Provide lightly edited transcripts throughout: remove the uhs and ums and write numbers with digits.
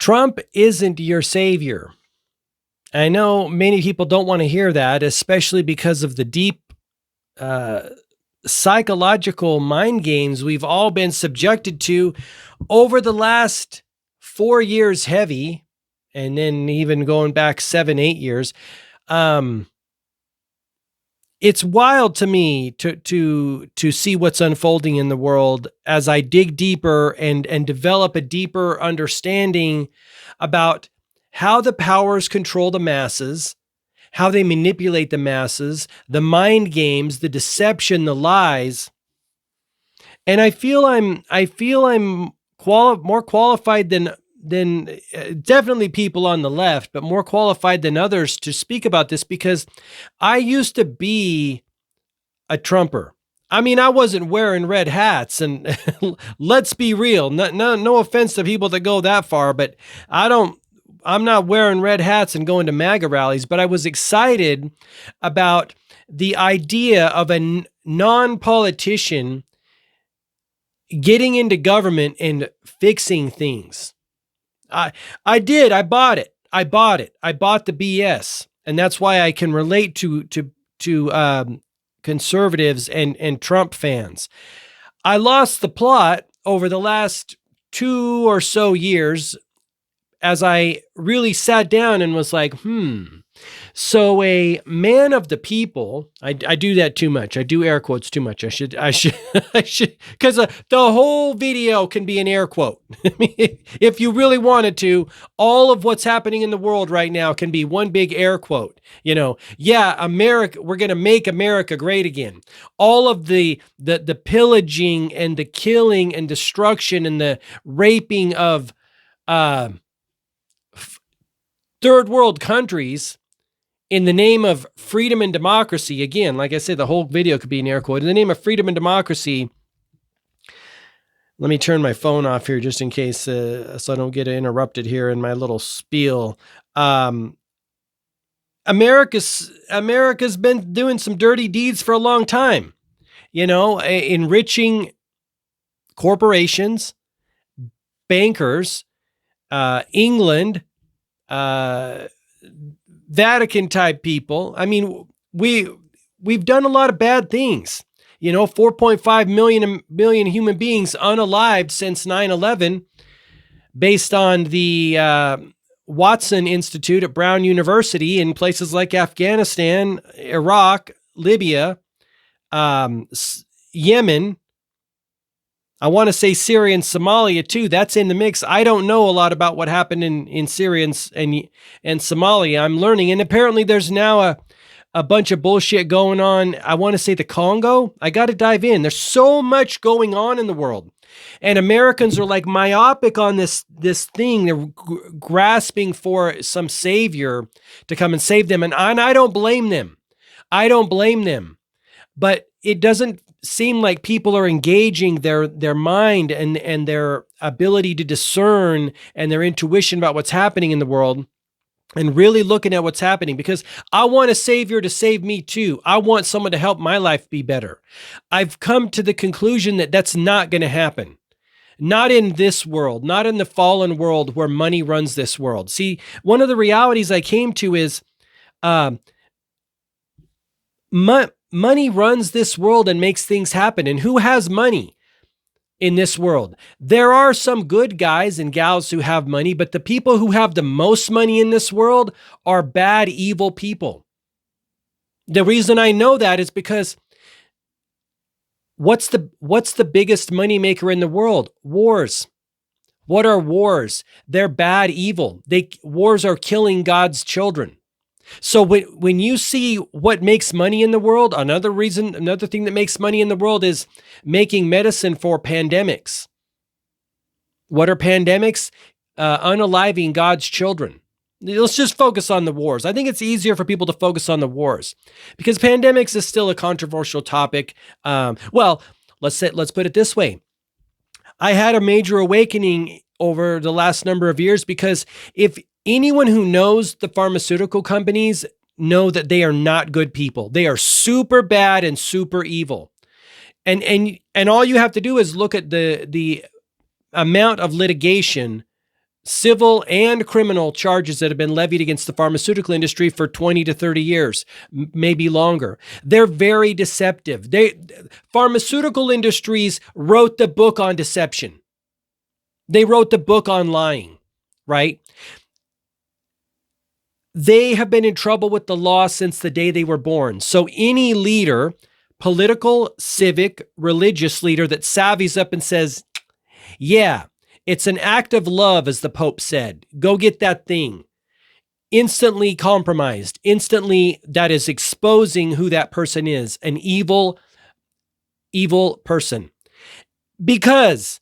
Trump isn't your savior. I know many people don't want to hear that, especially because of the deep uh, psychological mind games we've all been subjected to over the last 4 years heavy, and then even going back 7, 8 years. Um, it's wild to me to see what's unfolding in the world as I dig deeper and develop a deeper understanding about how the powers control the masses, how they manipulate the masses, the mind games, the deception, the lies. And I feel I'm more qualified than definitely people on the left, but more qualified than others to speak about this because I used to be a Trumper. I mean, I wasn't wearing red hats, and let's be real. No offense to people that go that far, but I'm not wearing red hats and going to MAGA rallies. But I was excited about the idea of a non-politician getting into government and fixing things. I did. I bought it. I bought the BS, and that's why I can relate to conservatives and Trump fans. I lost the plot over the last 2 or so years as I really sat down and was like, So a man of the people, I do that too much. I do air quotes too much. I should, because the whole video can be an air quote. I mean, if you really wanted to, all of what's happening in the world right now can be one big air quote. Yeah, America, we're going to make America great again. All of the pillaging and the killing and destruction and the raping of third world countries in the name of freedom and democracy. Again, like I said, the whole video could be an air quote. In the name of freedom and democracy. Let me turn my phone off here just in case, so I don't get interrupted here in my little spiel. America's been doing some dirty deeds for a long time, enriching corporations, bankers, England, Vatican type people. I mean, we've done a lot of bad things. 4.5 million human beings unalived since 9/11, based on the Watson Institute at Brown University in places like Afghanistan, Iraq, Libya, Yemen. I want to say Syria and Somalia too. That's in the mix. I don't know a lot about what happened in Syria and Somalia. I'm learning. And apparently there's now a bunch of bullshit going on. I want to say the Congo. I got to dive in. There's so much going on in the world. And Americans are like myopic on this thing. They're grasping for some savior to come and save them. And I don't blame them. But it doesn't seem like people are engaging their mind and their ability to discern and their intuition about what's happening in the world and really looking at what's happening, because I want a savior to save me too. I want someone to help my life be better. I've come to the conclusion that that's not going to happen. Not in this world, not in the fallen world where money runs this world. See, one of the realities I came to is money runs this world and makes things happen. And who has money in this world? There are some good guys and gals who have money, but the people who have the most money in this world are bad, evil people. The reason I know that is because what's the biggest money maker in the world? Wars. What are wars? They're bad, evil. Wars are killing God's children. So when you see what makes money in the world, another thing that makes money in the world is making medicine for pandemics. What are pandemics? Unaliving God's children. Let's just focus on the wars. I think it's easier for people to focus on the wars because pandemics is still a controversial topic. Well, let's put it this way. I had a major awakening over the last number of years because if anyone who knows the pharmaceutical companies know that they are not good people. They are super bad and super evil. And all you have to do is look at the amount of litigation civil and criminal charges that have been levied against the pharmaceutical industry for 20 to 30 years, maybe longer. They're very deceptive. Pharmaceutical industries wrote the book on deception. They wrote the book on lying, right? They have been in trouble with the law since the day they were born. So any leader, political, civic, religious leader that savvies up and says, yeah, it's an act of love, as the Pope said, go get that thing, instantly compromised. Instantly, that is exposing who that person is, an evil person. Because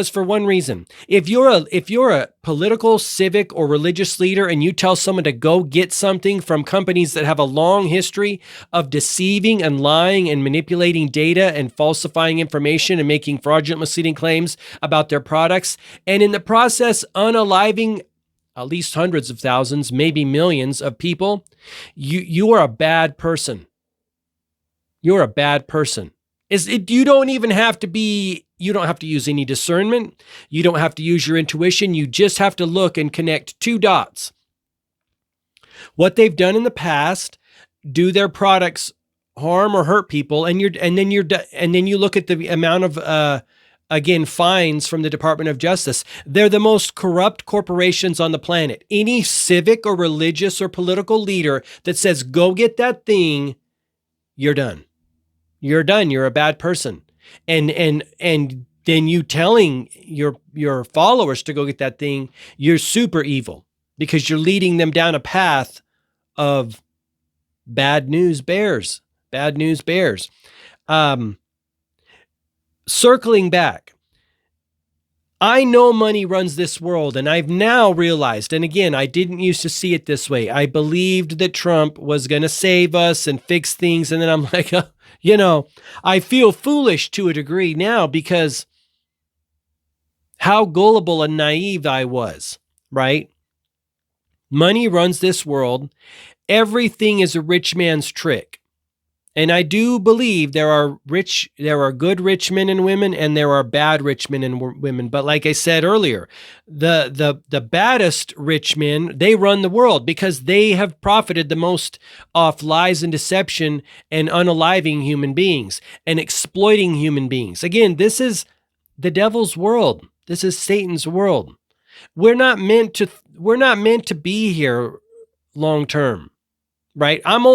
for one reason, if you're a political, civic, or religious leader and you tell someone to go get something from companies that have a long history of deceiving and lying and manipulating data and falsifying information and making fraudulent, misleading claims about their products, and in the process unaliving at least hundreds of thousands, maybe millions of people, you are a bad person. You're a bad person. You don't have to use any discernment. You don't have to use your intuition. You just have to look and connect two dots. What they've done in the past, do their products harm or hurt people? And then you look at the amount of, fines from the Department of Justice. They're the most corrupt corporations on the planet. Any civic or religious or political leader that says, go get that thing, you're done. You're done. You're a bad person. And then you telling your followers to go get that thing, you're super evil because you're leading them down a path of bad news bears. Bad news bears. Circling back, I know money runs this world, and I've now realized, and again, I didn't used to see it this way. I believed that Trump was going to save us and fix things, and then I'm like, I feel foolish to a degree now because how gullible and naive I was, right? Money runs this world. Everything is a rich man's trick. And I do believe there are good rich men and women, and there are bad rich men and women. But like I said earlier, the baddest rich men, they run the world because they have profited the most off lies and deception and unaliving human beings and exploiting human beings. Again, this is the devil's world. This is Satan's world. We're not meant to be here long term. Right? I'm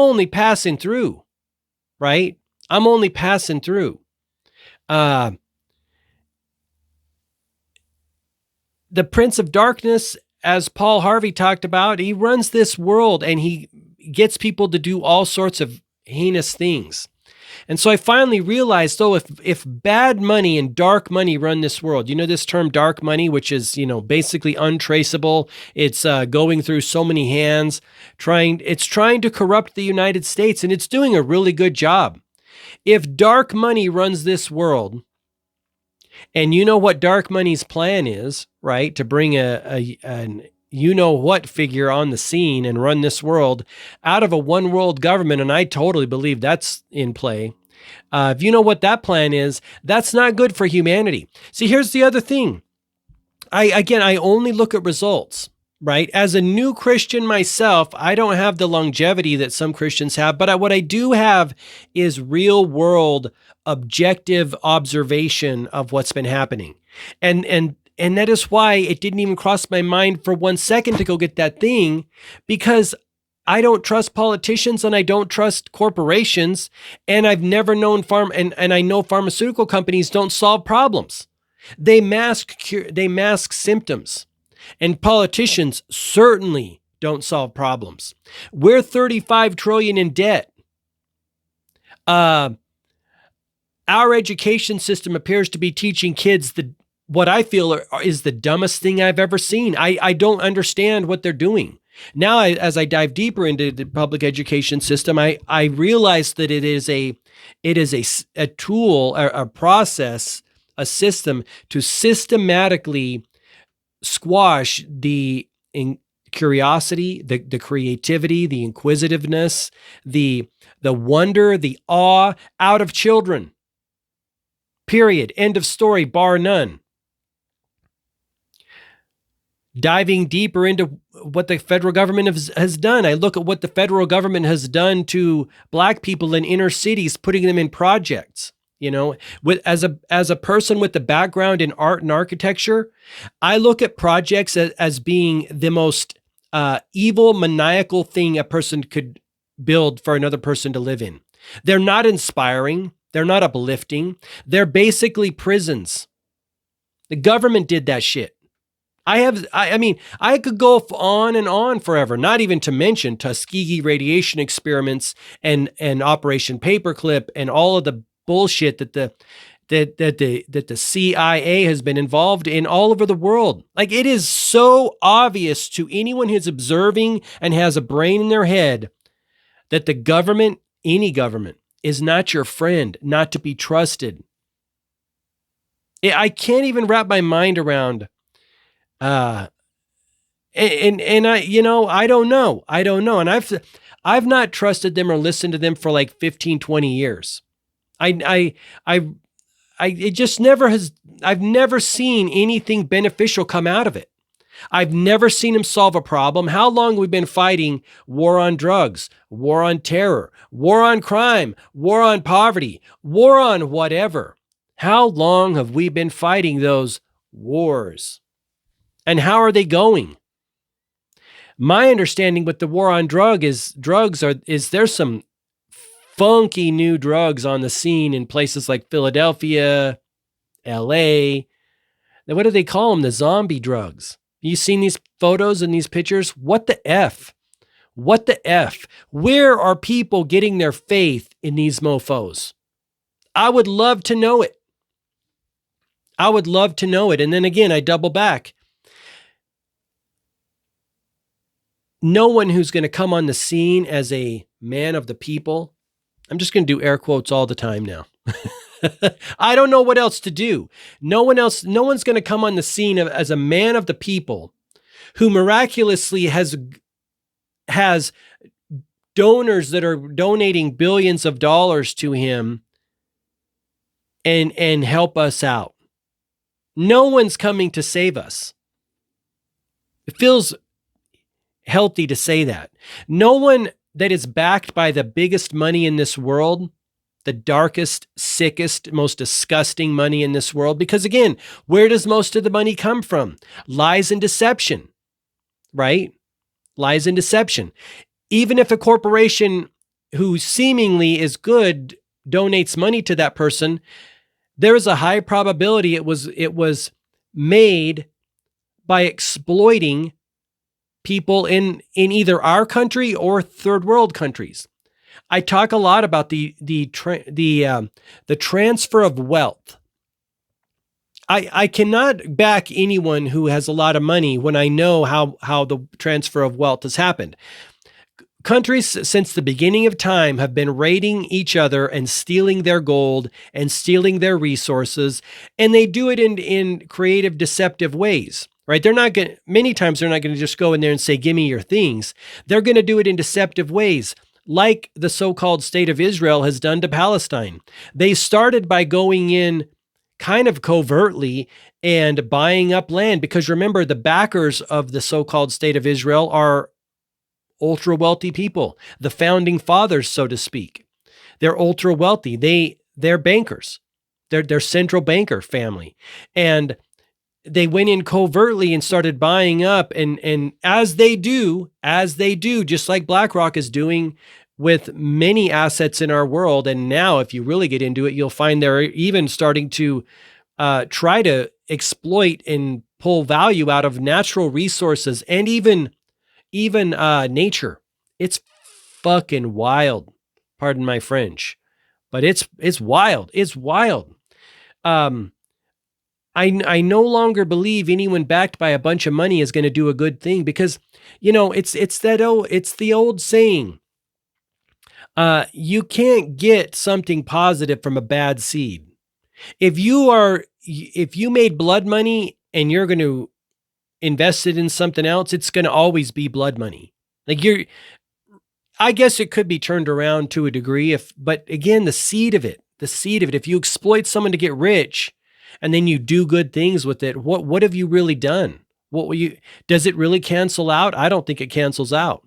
only passing through, right? I'm only passing through. The Prince of Darkness, as Paul Harvey talked about, he runs this world and he gets people to do all sorts of heinous things. And so I finally realized, if bad money and dark money run this world, this term dark money, which is, basically untraceable. It's going through so many hands, trying to corrupt the United States, and it's doing a really good job. If dark money runs this world, and you know what dark money's plan is, right? To bring an what figure on the scene and run this world out of a one world government. And I totally believe that's in play. If you know what that plan is, that's not good for humanity. See, here's the other thing. I only look at results, right? As a new Christian myself, I don't have the longevity that some Christians have, but what I do have is real world objective observation of what's been happening. And that is why it didn't even cross my mind for 1 second to go get that thing, because I don't trust politicians and I don't trust corporations. And I've never known and I know pharmaceutical companies don't solve problems. They mask symptoms, and politicians certainly don't solve problems. We're 35 trillion in debt. Our education system appears to be teaching kids what I feel is the dumbest thing I've ever seen. I don't understand what they're doing. Now, as I dive deeper into the public education system, I realize that it is a tool, a process, a system to systematically squash the curiosity, the creativity, the inquisitiveness, the wonder, the awe out of children. Period. End of story, bar none. diving deeper into what the federal government has done. I look at what the federal government has done to Black people in inner cities, putting them in projects. As a person with the background in art and architecture, I look at projects as being the most evil, maniacal thing a person could build for another person to live in. They're not inspiring. They're not uplifting. They're basically prisons. The government did that shit. I mean, I could go on and on forever, not even to mention Tuskegee radiation experiments and Operation Paperclip and all of the bullshit that the CIA has been involved in all over the world. Like, it is so obvious to anyone who's observing and has a brain in their head that the government, any government, is not your friend, not to be trusted. I can't even wrap my mind around. I don't know. And I've not trusted them or listened to them for like 15, 20 years. It just never has. I've never seen anything beneficial come out of it. I've never seen him solve a problem. How long have we been fighting war on drugs, war on terror, war on crime, war on poverty, war on whatever? How long have we been fighting those wars? And how are they going? My understanding with the war on drugs is there's some funky new drugs on the scene in places like Philadelphia, LA. What do they call them? The zombie drugs. You seen these photos and these pictures? What the F? What the F? Where are people getting their faith in these mofos? I would love to know it. I would love to know it. And then again, I double back. No one who's going to come on the scene as a man of the people. I'm just going to do air quotes all the time now. I don't know what else to do. No one's going to come on the scene as a man of the people who miraculously has donors that are donating billions of dollars to him and help us out. No one's coming to save us. It feels healthy to say that. No one that is backed by the biggest money in this world, the darkest, sickest, most disgusting money in this world. Because again, where does most of the money come from? Lies and deception, right? Lies and deception. Even if a corporation who seemingly is good donates money to that person, there is a high probability it was made by exploiting people in either our country or third world countries. I talk a lot about the transfer of wealth. I cannot back anyone who has a lot of money when I know how the transfer of wealth has happened. Countries since the beginning of time have been raiding each other and stealing their gold and stealing their resources, and they do it in creative, deceptive ways. Right? Many times they're not going to just go in there and say, give me your things. They're going to do it in deceptive ways, like the so-called state of Israel has done to Palestine. They started by going in kind of covertly and buying up land, because remember, the backers of the so-called state of Israel are ultra wealthy people, the founding fathers, so to speak. They're ultra wealthy. They're bankers. They're central banker family. And they went in covertly and started buying up, and as they do, just like BlackRock is doing with many assets in our world. And now, if you really get into it, you'll find they're even starting to try to exploit and pull value out of natural resources and even nature. It's fucking wild. Pardon my French, but it's wild. It's wild. I no longer believe anyone backed by a bunch of money is going to do a good thing, because, it's the old saying. You can't get something positive from a bad seed. If you made blood money and you're going to invest it in something else, it's going to always be blood money. I guess it could be turned around to a degree but again, the seed of it, if you exploit someone to get rich, and then you do good things with it, what have you really done? What will you, does it really cancel out? I don't think it cancels out.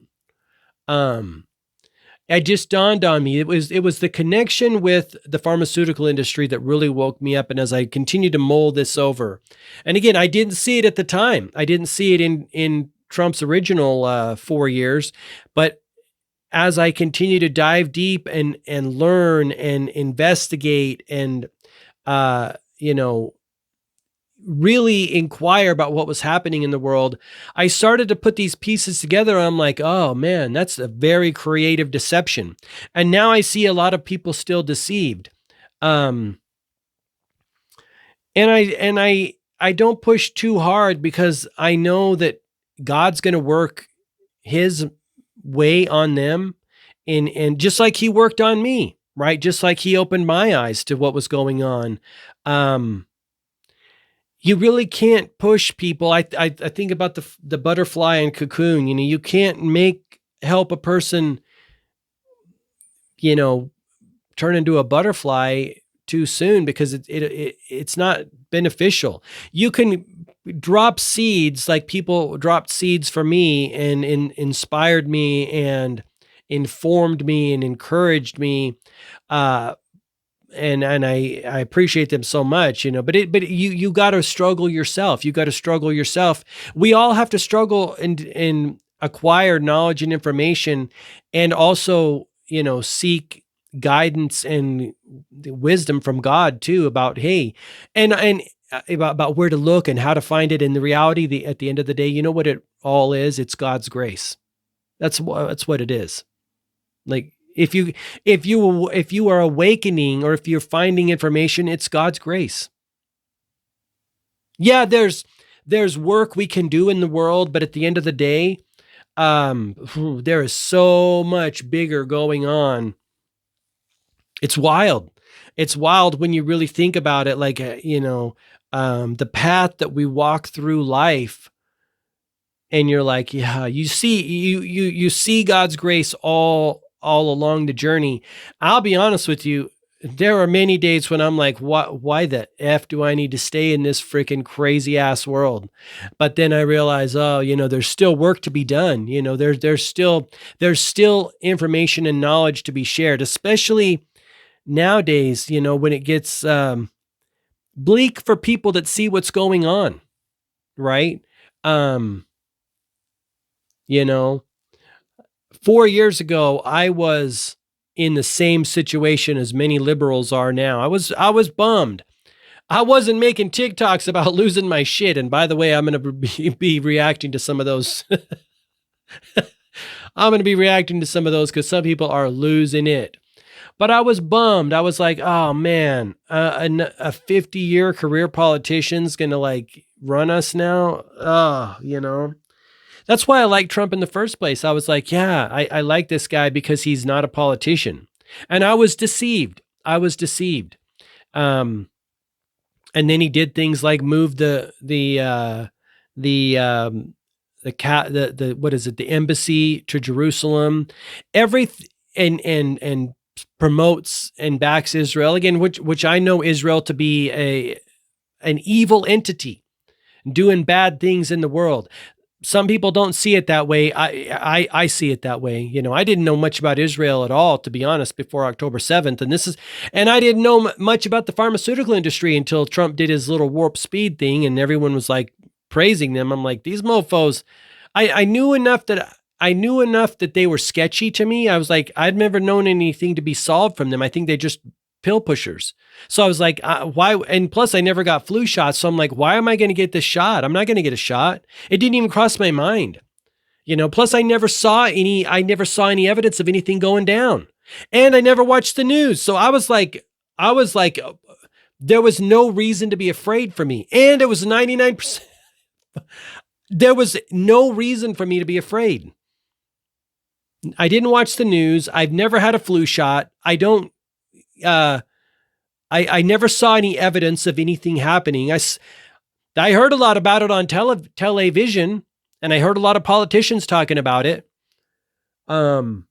It just dawned on me. It was the connection with the pharmaceutical industry that really woke me up. And as I continue to mull this over, and again, I didn't see it at the time. I didn't see it in Trump's original 4 years, but as I continue to dive deep and learn and investigate and really inquire about what was happening in the world, I started to put these pieces together. I'm like, oh man, that's a very creative deception. And now I see a lot of people still deceived. And I don't push too hard because I know that God's going to work his way on them, and just like he worked on me, right? Just like he opened my eyes to what was going on. You really can't push people. I think about the butterfly and cocoon. You can't help a person, turn into a butterfly too soon, because it's not beneficial. You can drop seeds like people dropped seeds for me and inspired me and informed me and encouraged me. And I appreciate them so much, but you got to struggle yourself. You got to struggle yourself. We all have to struggle and acquire knowledge and information, and also, seek guidance and wisdom from God too about, hey, and about where to look and how to find it. And the reality, at the end of the day, you know what it all is? It's God's grace. That's what it is. Like, if you are awakening, or if you're finding information, it's God's grace. Yeah, there's work we can do in the world, but at the end of the day, there is so much bigger going on. It's wild. It's wild when you really think about it. Like, the path that we walk through life, and you're like, yeah, you see God's grace all along the journey. I'll be honest with you. There are many days when I'm like, why the F do I need to stay in this freaking crazy ass world? But then I realize, there's still work to be done. There's still information and knowledge to be shared, especially nowadays, when it gets bleak for people that see what's going on. Right. 4 years ago, I was in the same situation as many liberals are now. I was bummed. I wasn't making TikToks about losing my shit. And by the way, I'm going to be reacting to some of those. I'm going to be reacting to some of those because some people are losing it. But I was bummed. I was like, oh man, a 50-year career politician's going to run us now. That's why I like Trump in the first place. I was like, yeah, I like this guy because he's not a politician. And I was deceived. And then he did things like move the embassy to Jerusalem, and promotes and backs Israel again, which I know Israel to be an evil entity doing bad things in the world. Some people don't see it that way. I see it that way. I didn't know much about Israel at all, to be honest, before October 7th. And I didn't know much about the pharmaceutical industry until Trump did his little warp speed thing, and everyone was like praising them. I'm like, these mofos. I knew enough that they were sketchy to me. I was like, I'd never known anything to be solved from them. I think they just pill pushers. So I was like, why? And plus I never got flu shots. So I'm like, why am I going to get this shot? I'm not going to get a shot. It didn't even cross my mind, plus I never saw any evidence of anything going down, and I never watched the news. So I was like, there was no reason to be afraid for me. And it was 99%. There was no reason for me to be afraid. I didn't watch the news. I've never had a flu shot. I never saw any evidence of anything happening. I heard a lot about it on television, and I heard a lot of politicians talking about it. And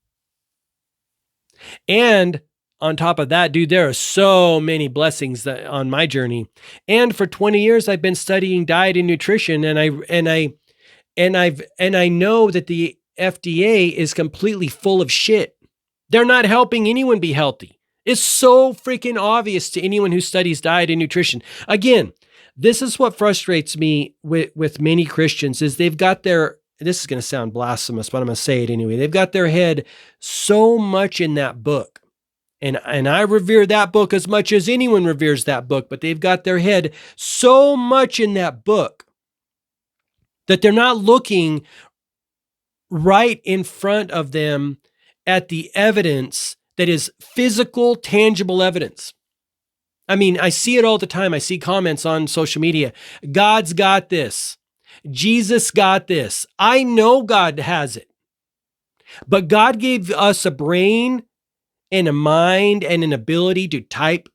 on top of that, dude, there are so many blessings on my journey. And for 20 years, I've been studying diet and nutrition, and I know that the FDA is completely full of shit. They're not helping anyone be healthy. It's so freaking obvious to anyone who studies diet and nutrition. Again, this is what frustrates me with many Christians is they've got this is going to sound blasphemous, but I'm going to say it anyway. They've got their head so much in that book. And I revere that book as much as anyone reveres that book, but they've got their head so much in that book that they're not looking right in front of them at the evidence that is physical, tangible evidence. I mean, I see it all the time. I see comments on social media. God's got this. Jesus got this. I know God has it. But God gave us a brain and a mind and an ability to type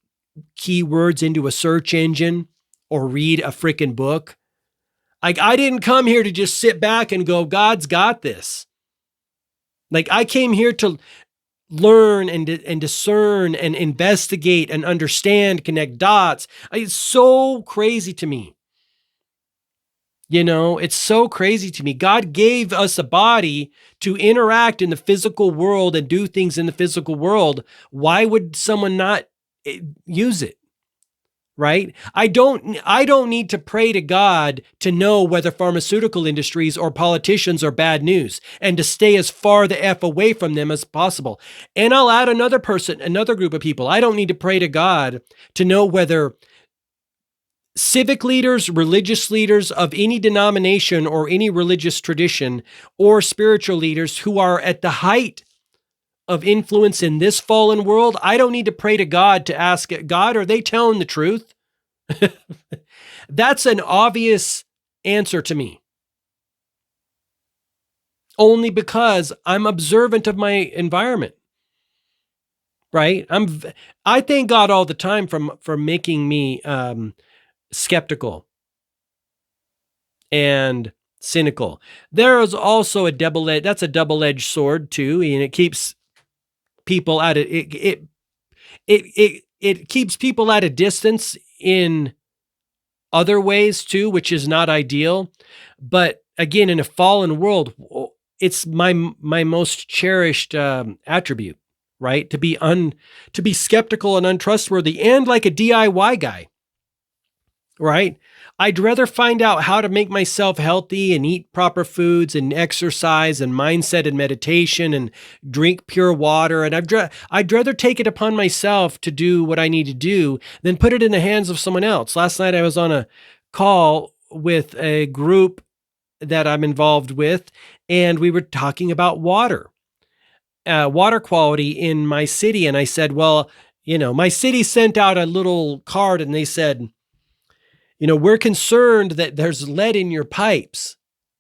keywords into a search engine or read a freaking book. Like, I didn't come here to just sit back and go, God's got this. Like, I came here to learn and discern and investigate and understand, connect dots. It's so crazy to me. You know, it's so crazy to me. God gave us a body to interact in the physical world and do things in the physical world. Why would someone not use it? Right? I don't need to pray to God to know whether pharmaceutical industries or politicians are bad news and to stay as far the F away from them as possible. And I'll add another group of people. I don't need to pray to God to know whether civic leaders, religious leaders of any denomination or any religious tradition or spiritual leaders who are at the height of influence in this fallen world, I don't need to pray to God to ask God, are they telling the truth? That's an obvious answer to me. Only because I'm observant of my environment. Right? I thank God all the time for making me skeptical and cynical. There is also that's a double-edged sword too, and it keeps people at it keeps people at a distance in other ways too, which is not ideal. But again, in a fallen world, it's my most cherished attribute, right? To be skeptical and untrustworthy and like a DIY guy. Right? I'd rather find out how to make myself healthy and eat proper foods and exercise and mindset and meditation and drink pure water. And I'd rather take it upon myself to do what I need to do than put it in the hands of someone else. Last night I was on a call with a group that I'm involved with, and we were talking about water quality in my city. And I said, well, my city sent out a little card and they said, we're concerned that there's lead in your pipes.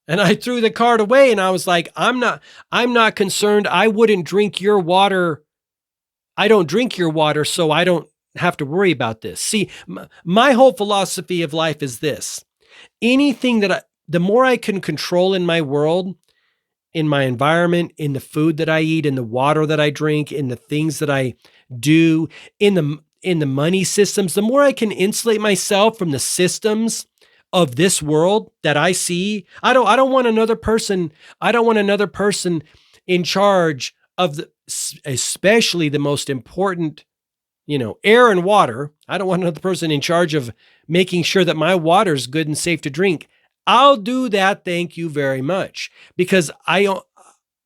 And I threw the card away and I was like, I'm not concerned. I wouldn't drink your water. I don't drink your water, so I don't have to worry about this. See, my whole philosophy of life is this. Anything the more I can control in my world, in my environment, in the food that I eat, in the water that I drink, in the things that I do, in the money systems, the more I can insulate myself from the systems of this world that I see. I don't want another person in charge of especially the most important, air and water. I don't want another person in charge of making sure that my water is good and safe to drink. I'll do that. Thank you very much. Because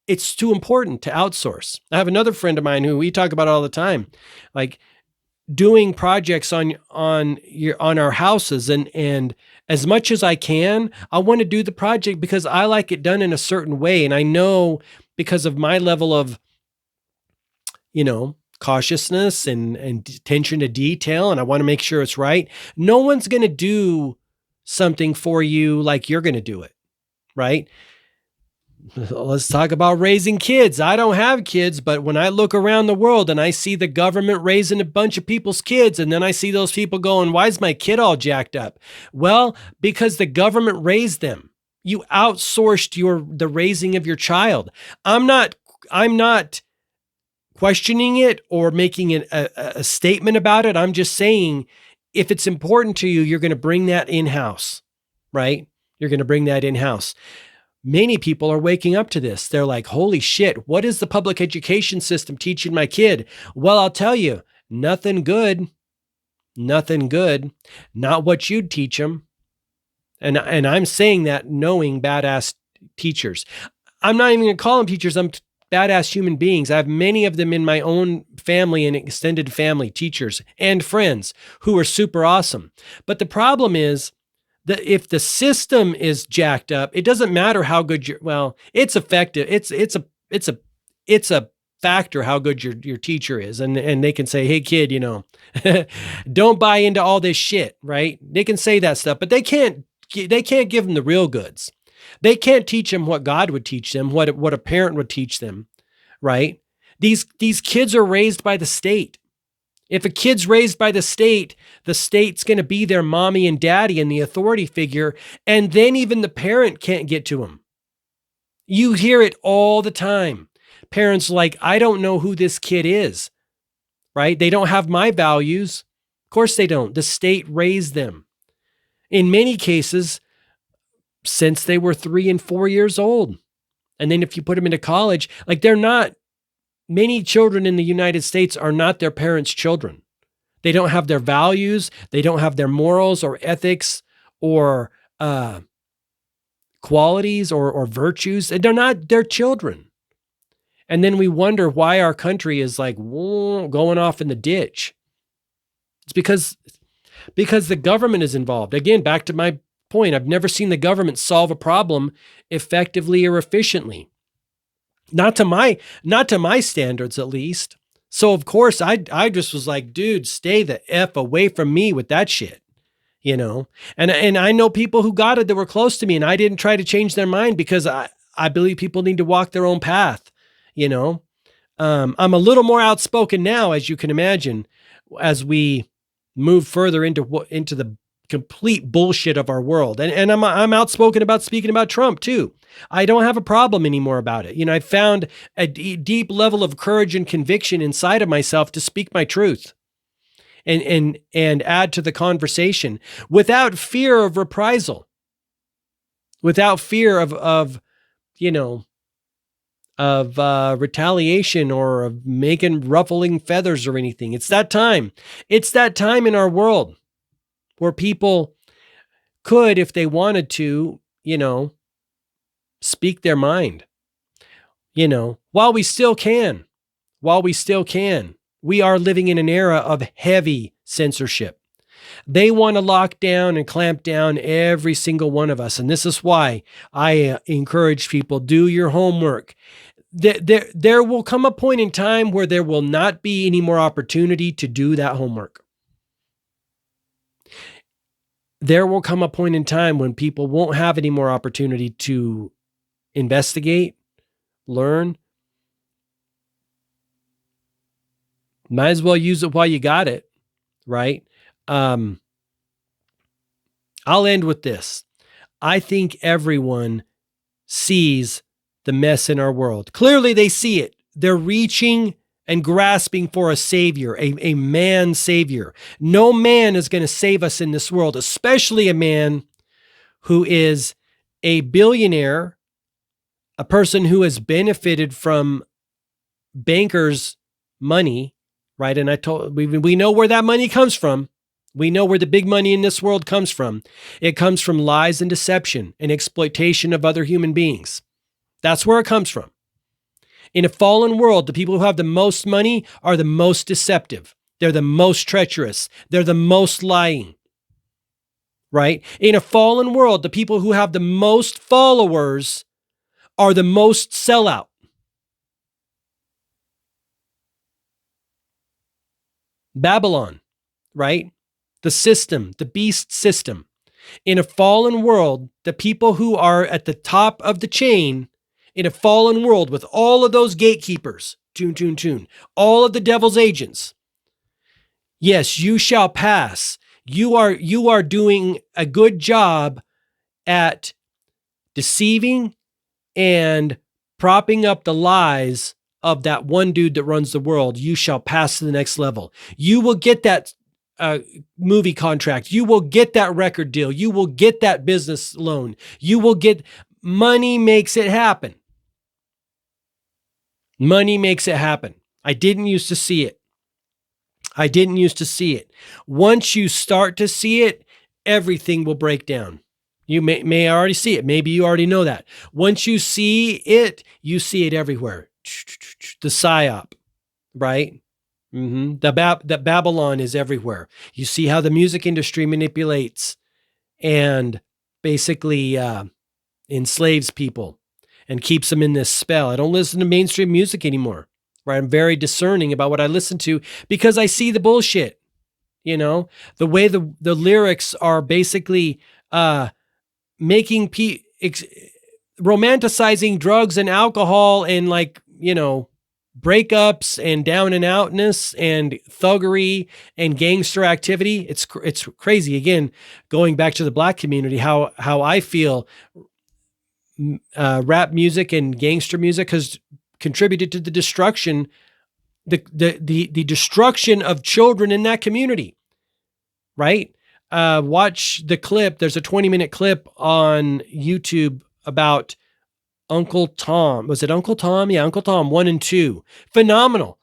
it's too important to outsource. I have another friend of mine who we talk about all the time, like doing projects on our houses, and as much as I can, I want to do the project because I like it done in a certain way. And I know because of my level of, cautiousness and attention to detail, and I want to make sure it's right. No one's going to do something for you like you're going to do it, right? Let's talk about raising kids. I don't have kids, but when I look around the world and I see the government raising a bunch of people's kids, and then I see those people going, why is my kid all jacked up? Well, because the government raised them. You outsourced the raising of your child. I'm not questioning it or making a statement about it. I'm just saying, if it's important to you, you're going to bring that in-house, right? You're going to bring that in-house. Many people are waking up to this. They're like, holy shit, what is the public education system teaching my kid? Well, I'll tell you, nothing good. Nothing good. Not what you'd teach them. And I'm saying that knowing badass teachers. I'm not even going to call them teachers. I'm badass human beings. I have many of them in my own family and extended family, teachers and friends who are super awesome. But the problem is that if the system is jacked up, it doesn't matter how good it's effective. It's a factor how good your teacher is. And they can say, hey kid, don't buy into all this shit, right? They can say that stuff, but they can't give them the real goods. They can't teach them what God would teach them, what a parent would teach them, right? These kids are raised by the state. If a kid's raised by the state's going to be their mommy and daddy and the authority figure, and then even the parent can't get to them. You hear it all the time. Parents like, I don't know who this kid is, right? They don't have my values. Of course they don't. The state raised them. In many cases, since they were 3 and 4 years old. And then if you put them into college, like many children in the United States are not their parents' children. They don't have their values. They don't have their morals or ethics or qualities or virtues. And they're not their children. And then we wonder why our country is like going off in the ditch. It's because the government is involved. Again, back to my point, I've never seen the government solve a problem effectively or efficiently. Not to my standards, at least. So of course, I just was like, dude, stay the F away from me with that shit, And I know people who got it that were close to me, and I didn't try to change their mind because I believe people need to walk their own path, I'm a little more outspoken now, as you can imagine, as we move further into the complete bullshit of our world. And I'm outspoken about speaking about Trump too. I don't have a problem anymore about it. I found a deep level of courage and conviction inside of myself to speak my truth and add to the conversation without fear of reprisal, without fear of retaliation or of making ruffling feathers or anything. It's that time. It's that time in our world where people could, if they wanted to, speak their mind, while we still can. We are living in an era of heavy censorship. They want to lock down and clamp down every single one of us. And this is why I encourage people, do your homework. There will come a point in time where there will not be any more opportunity to do that homework. There will come a point in time when people won't have any more opportunity to investigate, learn. Might as well use it while you got it, right? I'll end with this. I think everyone sees the mess in our world. Clearly they see it. They're reaching and grasping for a savior, a man savior. No man is going to save us in this world, especially a man who is a billionaire, a person who has benefited from bankers' money, right? And we know where that money comes from. We know where the big money in this world comes from. It comes from lies and deception and exploitation of other human beings. That's where it comes from. In a fallen world, the people who have the most money are the most deceptive. They're the most treacherous. They're the most lying, right? In a fallen world, the people who have the most followers are the most sellout. Babylon, right? The system, the beast system. In a fallen world, the people who are at the top of the chain, in a fallen world with all of those gatekeepers, all of the devil's agents. Yes, you shall pass. You are doing a good job at deceiving and propping up the lies of that one dude that runs the world, you shall pass to the next level. You will get that movie contract. You will get that record deal. You will get that business loan. You will get money makes it happen. Money makes it happen. I didn't used to see it. Once you start to see it, everything will break down. You may already see it. Maybe you already know that. Once you see it everywhere. The psyop, right? The Babylon is everywhere. You see how the music industry manipulates and basically enslaves people and keeps them in this spell. I don't listen to mainstream music anymore, right? I'm very discerning about what I listen to because I see the bullshit. You know, the way the lyrics are basically making romanticizing drugs and alcohol and, like, you know, breakups and down and outness and thuggery and gangster activity. It's crazy. Again, going back to the Black community, how I feel rap music and gangster music has contributed to the destruction, the destruction of children in that community. Right? Watch the clip. There's a 20-minute clip on YouTube about Uncle Tom. Was it Uncle Tom? Yeah, Uncle Tom 1 and 2. Phenomenal.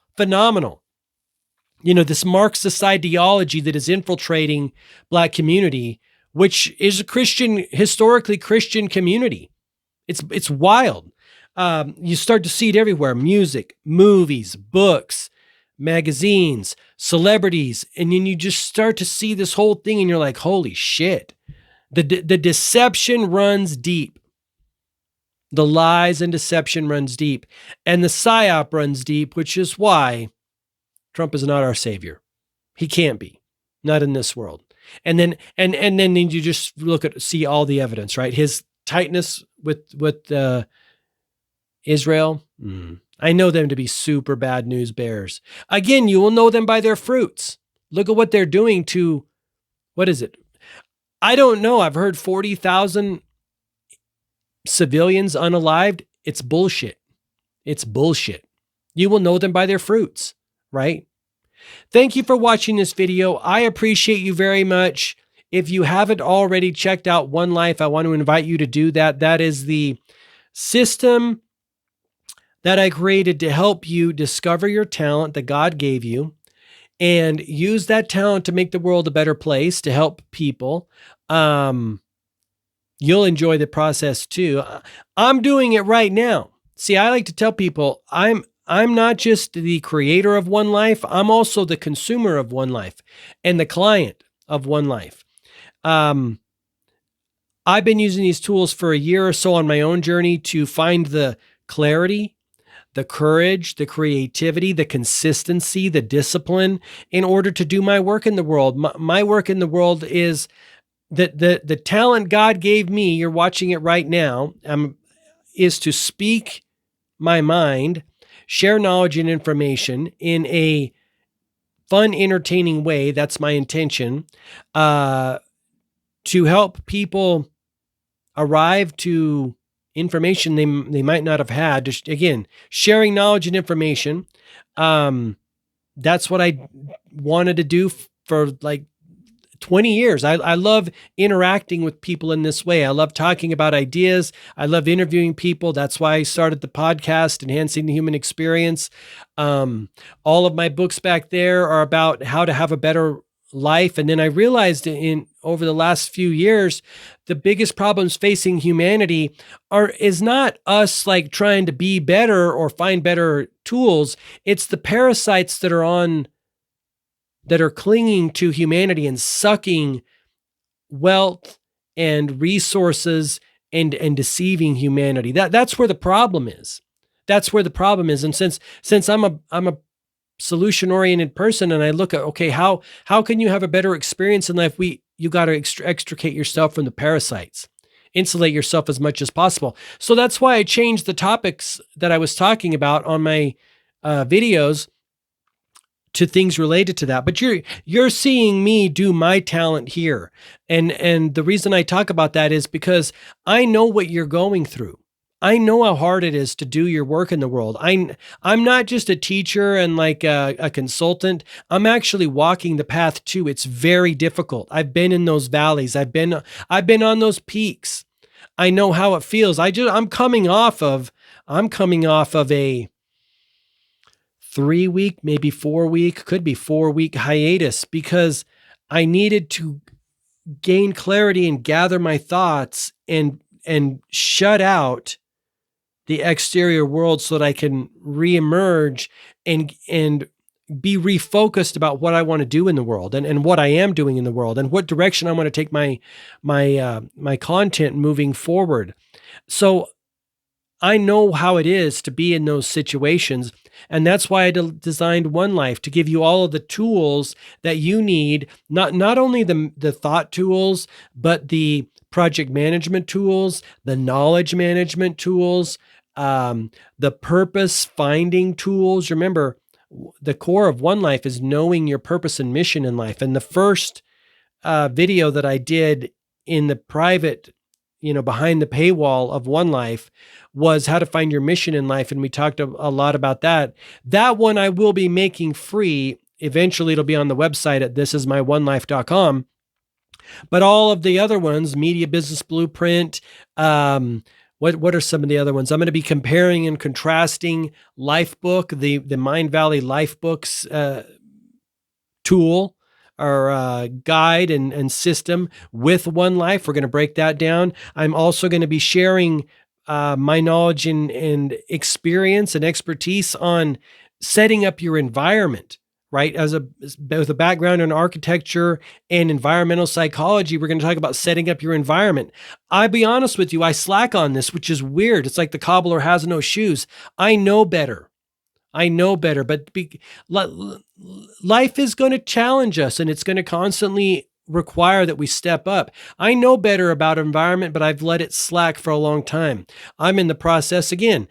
You know, this Marxist ideology that is infiltrating Black community, which is a historically Christian community. It's wild. You start to see it everywhere. Music, movies, books, magazines, celebrities, and then you just start to see this whole thing and you're like, holy shit. The deception runs deep. The lies and deception runs deep, and the psyop runs deep, which is why Trump is not our savior. He can't be, not in this world. And then you just see all the evidence, right? His tightness with Israel. I know them to be super bad news bears. Again, you will know them by their fruits. Look at what they're doing to, what is it? I don't know. I've heard 40,000 civilians unalived. It's bullshit. You will know them by their fruits, right? Thank you for watching this video. I appreciate you very much. If you haven't already checked out One Life, I want to invite you to do that. That is the system that I created to help you discover your talent that God gave you and use that talent to make the world a better place, to help people. You'll enjoy the process too. I'm doing it right now. See, I like to tell people I'm not just the creator of One Life. I'm also the consumer of One Life and the client of One Life. I've been using these tools for a year or so on my own journey to find the clarity, the courage, the creativity, the consistency, the discipline in order to do my work in the world. My work in the world is the talent God gave me, you're watching it right now, is to speak my mind, share knowledge and information in a fun, entertaining way. That's my intention, to help people arrive to information they might not have had. Just, again, sharing knowledge and information. That's what I wanted to do for like 20 years. I love interacting with people in this way. I love talking about ideas. I love interviewing people. That's why I started the podcast, Enhancing the Human Experience. All of my books back there are about how to have a better life. And then I realized over the last few years, the biggest problems facing humanity is not us like trying to be better or find better tools. It's the parasites that are clinging to humanity and sucking wealth and resources and deceiving humanity. That's where the problem is. And since I'm a solution-oriented person, and I look at, okay, how can you have a better experience in life? You got to extricate yourself from the parasites, insulate yourself as much as possible. So that's why I changed the topics that I was talking about on my videos to things related to that. But you're seeing me do my talent here. And the reason I talk about that is because I know what you're going through. I know how hard it is to do your work in the world. I'm not just a teacher and like a consultant. I'm actually walking the path too. It's very difficult. I've been in those valleys. I've been on those peaks. I know how it feels. I'm coming off of a 3 week, maybe 4 week, could be 4 week hiatus because I needed to gain clarity and gather my thoughts and shut out the exterior world so that I can reemerge and be refocused about what I want to do in the world and what I am doing in the world and what direction I want to take my content moving forward. So I know how it is to be in those situations. And that's why I designed One Life, to give you all of the tools that you need, not only the thought tools, but the project management tools, the knowledge management tools, the purpose finding tools. Remember, the core of One Life is knowing your purpose and mission in life. And the first video that I did in the private, behind the paywall of One Life was how to find your mission in life. And we talked a lot about that. That one I will be making free. Eventually it'll be on the website at thisismyonelife.com. But all of the other ones, Media Business Blueprint, what are some of the other ones? I'm going to be comparing and contrasting Lifebook, the Mind Valley Lifebooks tool or guide and system with One Life. We're going to break that down. I'm also going to be sharing my knowledge and experience and expertise on setting up your environment, right? With a background in architecture and environmental psychology, we're going to talk about setting up your environment. I'll be honest with you, I slack on this, which is weird. It's like the cobbler has no shoes. I know better, but life is going to challenge us and it's going to constantly require that we step up. I know better about environment, but I've let it slack for a long time. I'm in the process again.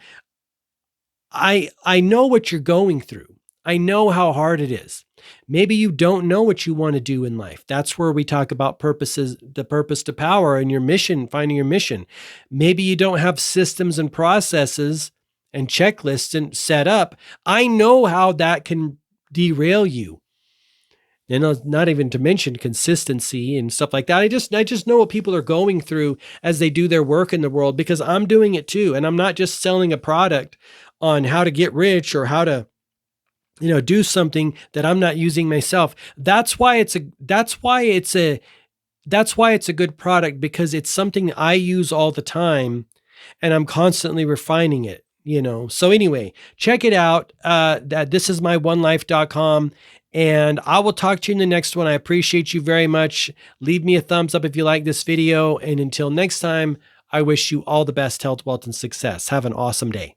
I know what you're going through. I know how hard it is. Maybe you don't know what you want to do in life. That's where we talk about purposes, the purpose to power and your mission, finding your mission. Maybe you don't have systems and processes and checklists and set up. I know how that can derail you. And not even to mention consistency and stuff like that. I just know what people are going through as they do their work in the world, because I'm doing it too. And I'm not just selling a product on how to get rich or how to, do something that I'm not using myself. That's why it's a good product, because it's something I use all the time and I'm constantly refining it, So anyway, check it out. Thisismyonelife.com. And I will talk to you in the next one. I appreciate you very much. Leave me a thumbs up if you like this video. And until next time, I wish you all the best health, wealth, and success. Have an awesome day.